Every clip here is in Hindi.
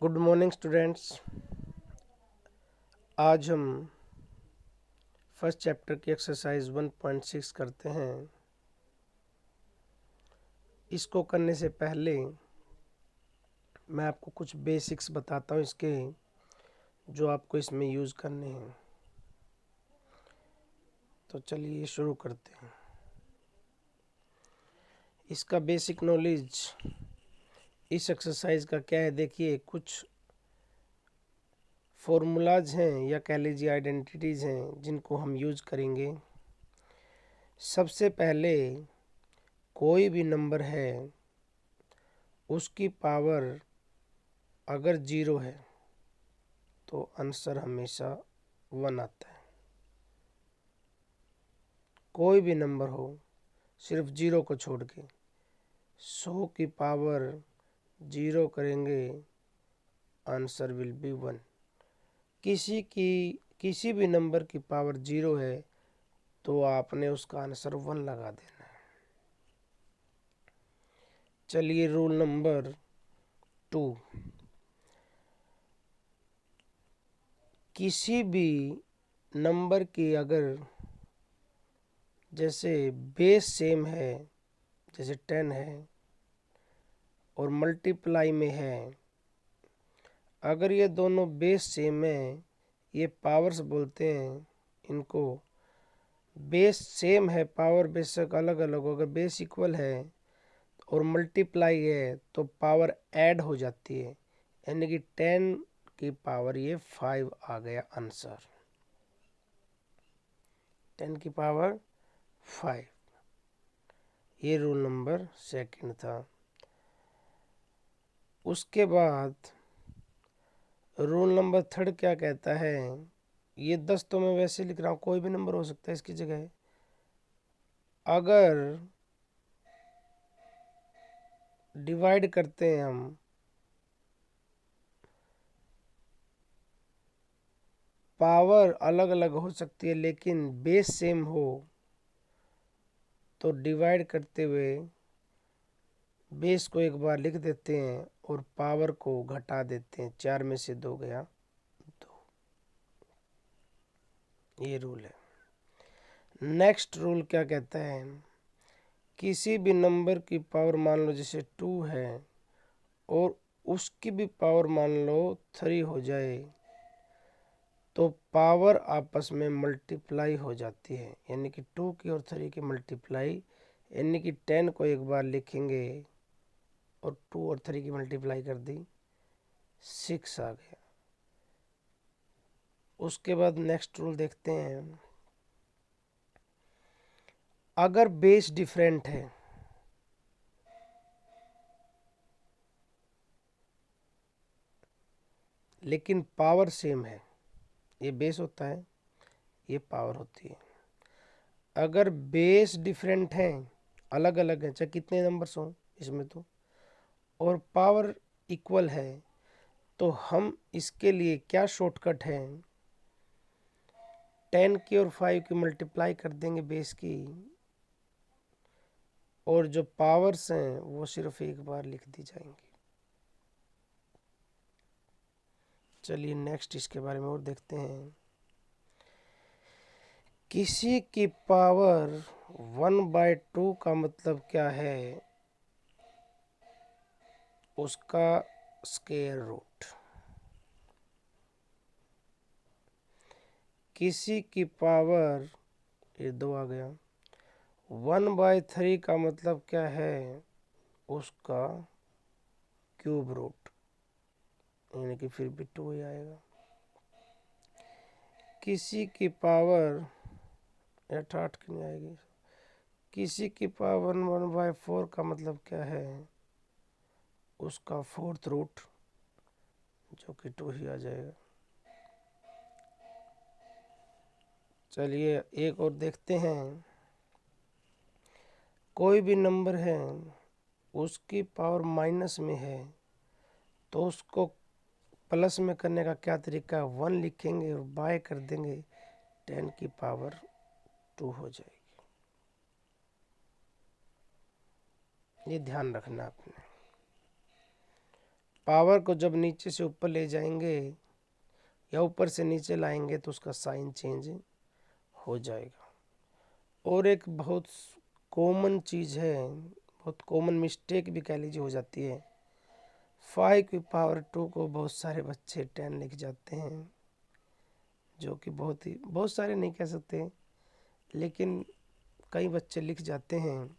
Good morning students. आज हम फर्स्ट चैप्टर की एक्सरसाइज 1.6 करते हैं। इसको करने से पहले मैं आपको कुछ बेसिक्स बताता हूँ इसके, जो आपको इसमें यूज़ करने हैं। तो चलिए शुरू करते हैं। इसका बेसिक नॉलेज इस एक्सरसाइज का क्या है, देखिए कुछ फॉर्मूलाज हैं या कह लीजिए आइडेंटिटीज़ हैं जिनको हम यूज़ करेंगे। सबसे पहले कोई भी नंबर है उसकी पावर अगर 0 है तो आंसर हमेशा 1 आता है। कोई भी नंबर हो, सिर्फ 0 को छोड़ के 100 की पावर 0 करेंगे, आंसर विल बी 1। किसी भी नंबर की पावर 0 है तो आपने उसका आंसर 1 लगा देना है। चलिए रूल नंबर 2, किसी भी नंबर की अगर जैसे बेस सेम है, जैसे 10 है और मल्टीप्लाई में है, अगर ये दोनों बेस सेम है, ये पावर्स बोलते हैं इनको। बेस सेम है, पावर बेशक अलग अलग हो, अगर बेस इक्वल है और मल्टीप्लाई है तो पावर ऐड हो जाती है, यानी कि 10 की पावर ये 5 आ गया आंसर। 10 की पावर 5, ये रूल नंबर 2 था। उसके बाद रूल नंबर 3 क्या कहता है, ये 10 तो मैं वैसे लिख रहा हूँ, कोई भी नंबर हो सकता है इसकी जगह। अगर डिवाइड करते हैं हम, पावर अलग अलग हो सकती है लेकिन बेस सेम हो, तो डिवाइड करते हुए बेस को एक बार लिख देते हैं और पावर को घटा देते हैं। 4 में से 2 गया 2, ये रूल है। नेक्स्ट रूल क्या कहता है, किसी भी नंबर की पावर मान लो जैसे 2 है और उसकी भी पावर मान लो 3 हो जाए, तो पावर आपस में मल्टीप्लाई हो जाती है, यानी कि 2 की और 3 की मल्टीप्लाई, यानी कि 10 को एक बार लिखेंगे और 2 और 3 की मल्टीप्लाई कर दी, 6 आ गया। उसके बाद नेक्स्ट रूल देखते हैं, अगर बेस डिफरेंट है, लेकिन पावर सेम है, ये बेस होता है, ये पावर होती है। अगर बेस डिफरेंट हैं, अलग अलग हैं, चाहे कितने नंबर्स हों इसमें तो, और पावर इक्वल है, तो हम इसके लिए क्या शॉर्टकट है, 10 की और 5 की मल्टीप्लाई कर देंगे बेस की, और जो पावर्स हैं वो सिर्फ एक बार लिख दी जाएंगी। चलिए नेक्स्ट इसके बारे में और देखते हैं। किसी की पावर 1/2 का मतलब क्या है, उसका स्क्वायर रूट। किसी की पावर, ये 2 आ गया। 1/3 का मतलब क्या है, उसका क्यूब रूट, यानी कि फिर भी 2 ही आएगा। किसी की पावर 8 की नहीं आएगी। किसी की पावर 1/4 का मतलब क्या है, उसका फोर्थ रूट, जो कि 2 ही आ जाएगा। चलिए एक और देखते हैं, कोई भी नंबर है उसकी पावर माइनस में है, तो उसको प्लस में करने का क्या तरीका है, 1 लिखेंगे और बाय कर देंगे, 10 की पावर 2 हो जाएगी। ये ध्यान रखना आपने। पावर को जब नीचे से ऊपर ले जाएंगे या ऊपर से नीचे लाएंगे तो उसका साइन चेंज हो जाएगा। और एक बहुत कॉमन चीज़ है, बहुत कॉमन मिस्टेक भी कह लीजिए हो जाती है, 5 की पावर 2 को बहुत सारे बच्चे 10 लिख जाते हैं, जो कि बहुत सारे नहीं कह सकते, लेकिन कई बच्चे लिख जाते हैं।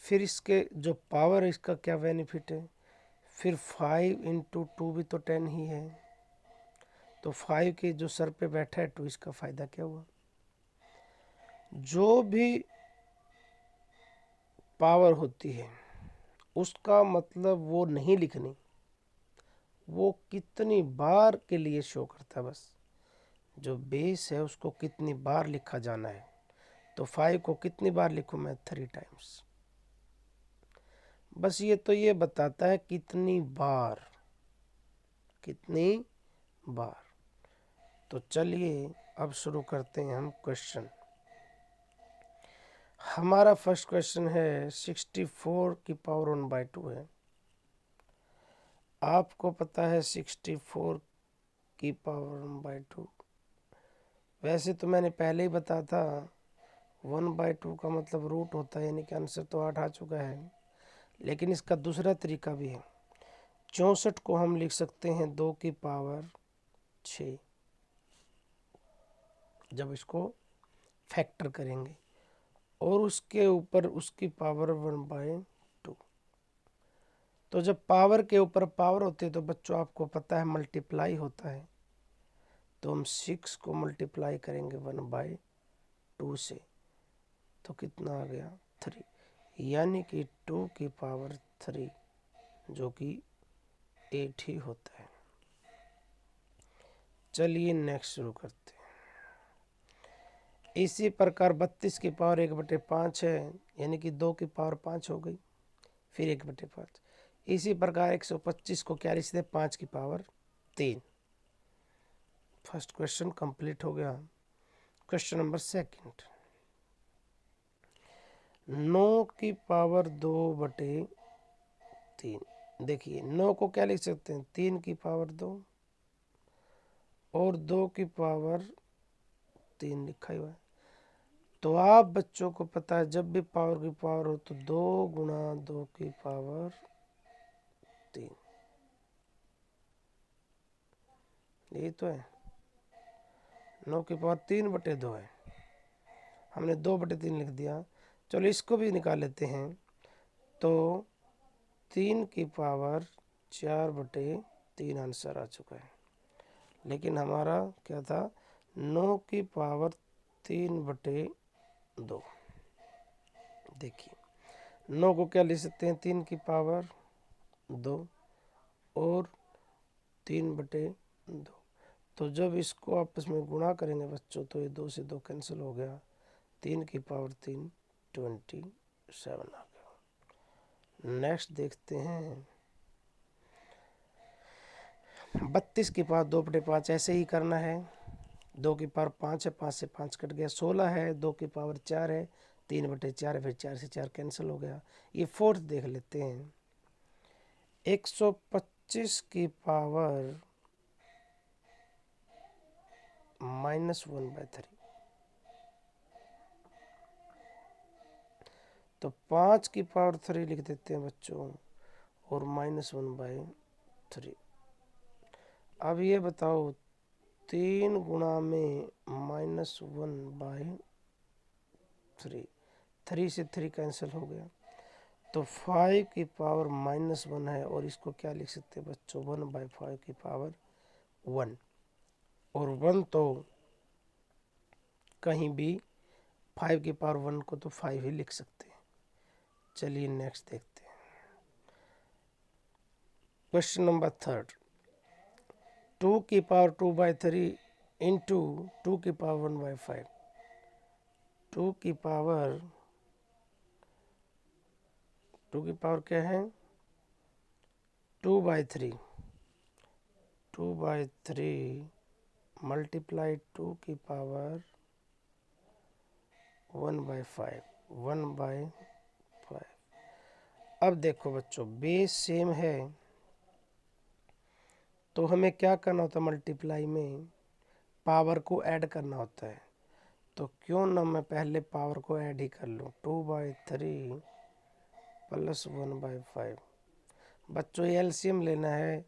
फिर इसके जो पावर, इसका क्या बेनिफिट है, फिर 5 × 2 भी तो 10 ही है, तो 5 के जो सर पे बैठा है 2, इसका फ़ायदा क्या हुआ। जो भी पावर होती है उसका मतलब वो नहीं लिखनी, वो कितनी बार के लिए शो करता है, बस जो बेस है उसको कितनी बार लिखा जाना है। तो 5 को कितनी बार लिखूं मैं, 3 टाइम्स। बस ये तो ये बताता है कितनी बार, कितनी बार। तो चलिए अब शुरू करते हैं हम क्वेश्चन। हमारा फर्स्ट क्वेश्चन है 64 की पावर 1/2 है। आपको पता है 64 की पावर 1/2, वैसे तो मैंने पहले ही बताया था 1/2 का मतलब रूट होता है, यानी कि आंसर तो 8 आ चुका है। लेकिन इसका दूसरा तरीका भी है। 64 को हम लिख सकते हैं 2 की पावर 6, जब इसको फैक्टर करेंगे, और उसके ऊपर उसकी पावर 1/2। तो जब पावर के ऊपर पावर होती है तो बच्चों आपको पता है मल्टीप्लाई होता है, तो हम 6 को मल्टीप्लाई करेंगे 1/2 से, तो कितना आ गया 3, यानी कि 2 की पावर 3, जो कि 8 ही होता है। चलिए नेक्स्ट शुरू करते हैं। इसी प्रकार 32 की पावर 1/5 है, यानी कि 2 की पावर 5 हो गई, फिर 1/5। इसी प्रकार 125 को क्या लिखते हैं, 5 की पावर 3। फर्स्ट क्वेश्चन कंप्लीट हो गया। क्वेश्चन नंबर सेकंड, 9 की पावर 2/3। देखिए 9 को क्या लिख सकते हैं, 3 की पावर 2, और 2 की पावर 3 लिखा हुआ है। तो आप बच्चों को पता है जब भी पावर की पावर हो तो 2 × 2 की पावर 3, यही तो है। 9 की पावर 3/2 है, हमने 2/3 लिख दिया। चलो इसको भी निकाल लेते हैं। तो 3 की पावर 4/3 आंसर आ चुका है। लेकिन हमारा क्या था, 9 की पावर 3/2। देखिए 9 को क्या लिख सकते हैं, 3 की पावर 2 और 3/2। तो जब इसको आपस में गुणा करेंगे बच्चों तो ये 2 से 2 कैंसिल हो गया, 3 की पावर 3 27 आ गया। नेक्स्ट देखते हैं 32 की पावर 2/5, ऐसे ही करना है। 2 की पावर 5 है, 5 से 5 कट गया, 16 है, 2 की पावर 4 है, 3/4 है, फिर 4 से 4 कैंसिल हो गया। ये फोर्थ देख लेते हैं, 125 की पावर -1/3। तो 5 की पावर 3 लिख देते हैं बच्चों, और -1/3। अब ये बताओ 3 गुणा में -1/3, 3 से 3 कैंसिल हो गया, तो 5 की पावर -1 है, और इसको क्या लिख सकते हैं बच्चों, 1/5 की पावर 1। और 1 तो कहीं भी 5 की पावर 1 को तो 5 ही लिख सकते हैं। चलिए नेक्स्ट देखते हैं। क्वेश्चन नंबर थर्ड, 2 की पावर 2/3 इंटू 2 की पावर 1/5। 2 की पावर क्या है, 2/3, 2/3 मल्टीप्लाई 2 की पावर 1/5, 1/5। अब देखो बच्चों, बेस सेम है तो हमें क्या करना होता है, मल्टीप्लाई में पावर को ऐड करना होता है। तो क्यों ना मैं पहले पावर को ऐड ही कर लूँ, 2/3 + 1/5। बच्चों ये एलसीएम लेना है।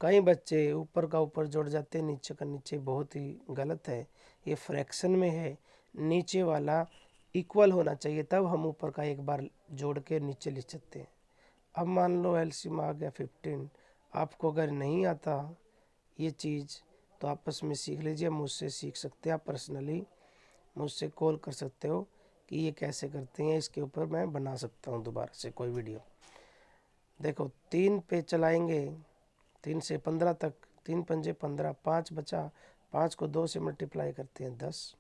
कई बच्चे ऊपर का ऊपर जोड़ जाते हैं, नीचे का नीचे, बहुत ही गलत है। ये फ्रैक्शन में है, नीचे वाला इक्वल होना चाहिए, तब हम ऊपर का एक बार जोड़ के नीचे लिख सकते हैं। अब मान लो एलसीएम आ गया 15। आपको अगर नहीं आता ये चीज़ तो आपस में सीख लीजिए, मुझसे सीख सकते हैं। आप पर्सनली मुझसे कॉल कर सकते हो कि ये कैसे करते हैं, इसके ऊपर मैं बना सकता हूँ दोबारा से कोई वीडियो। देखो 3 पे चलाएंगे, 3 से 15 तक, 3 पंजे 15, 5 बचा, 5 को 2 से मल्टीप्लाई करते हैं 10,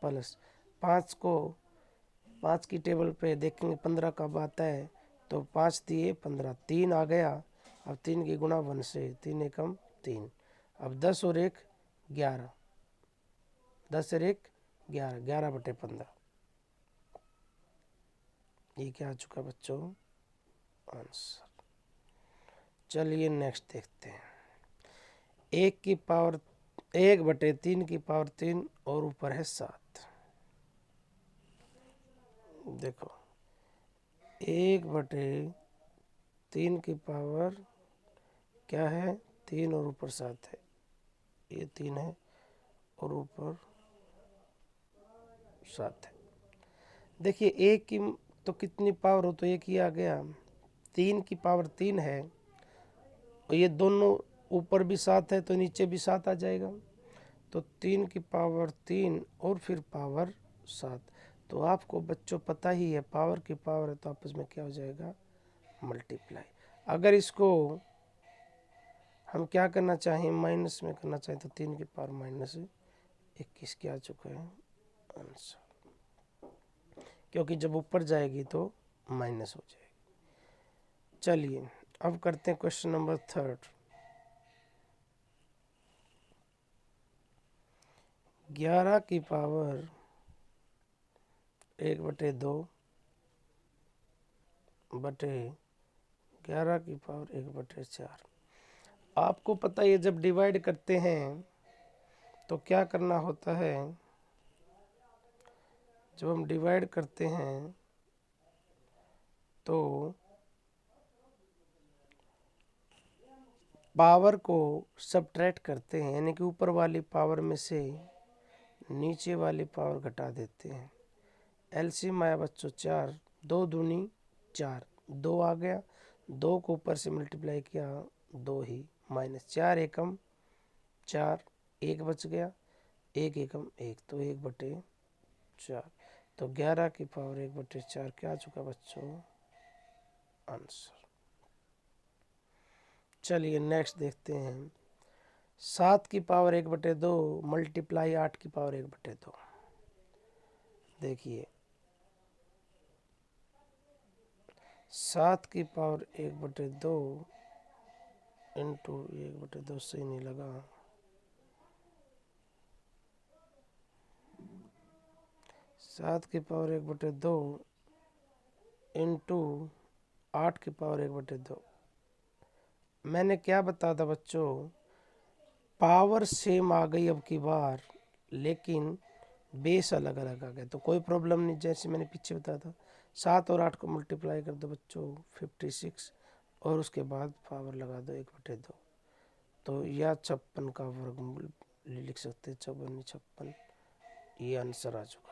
प्लस 5 को 5 की टेबल पे देखेंगे 15 कब आता है, तो 5 दिए 15, 3 आ गया। अब 3 की गुणा 1 से, 3 एकम 3। अब 10 और 1 11, 10 और 1 11, 11/15। ये क्या आ चुका बच्चों, आंसर। चलिए नेक्स्ट देखते हैं। 1/3 की पावर 3 और ऊपर है 7। देखो 1/3 की पावर क्या है, 3 और ऊपर 7 है। ये 3 है और ऊपर 7 है। देखिए एक की तो कितनी पावर हो, तो एक ही आ गया। 3 की पावर 3 है और ये दोनों ऊपर भी 7 है तो नीचे भी 7 आ जाएगा। तो 3 की पावर 3 और फिर पावर 7। तो आपको बच्चों पता ही है, पावर की पावर है तो आपस में क्या हो जाएगा, मल्टीप्लाई। अगर इसको हम क्या करना चाहें, माइनस में करना चाहें, तो 3 की पावर -21 क्या आ चुका है, आंसर। क्योंकि जब ऊपर जाएगी तो माइनस हो जाएगी। चलिए अब करते हैं क्वेश्चन नंबर 3। 11 की पावर 1/2 बटे 11 की पावर 1/4। आपको पता है जब डिवाइड करते हैं तो क्या करना होता है, जब हम डिवाइड करते हैं तो पावर को सब्ट्रैक्ट करते हैं, यानी कि ऊपर वाली पावर में से नीचे वाली पावर घटा देते हैं। एलसीएम आया बच्चों 4, 2 दूनी 4, 2 आ गया, 2 को ऊपर से मल्टीप्लाई किया 2 ही, -4 एकम 4, 1 बच गया, 1 एकम 1, तो 1/4। तो 11 की पावर 1/4 क्या आ चुका बच्चों, आंसर। चलिए नेक्स्ट देखते हैं। 7 की पावर 1/2 मल्टीप्लाई 8 की पावर 1/2। देखिए 7 की पावर 1/2 इंटू 1/2, सही नहीं लगा, 7 की पावर 1/2 इंटू 8 की पावर 1/2। मैंने क्या बताया था बच्चों, पावर सेम आ गई अब की बार, लेकिन बेस अलग अलग आ गया तो कोई प्रॉब्लम नहीं। जैसे मैंने पीछे बताया था, 7 और 8 को मल्टीप्लाई कर दो बच्चों 56, और उसके बाद पावर लगा दो 1/2। तो या 56 का वर्गमूल लिख सकते हैं, 54 56, ये आंसर आ चुका।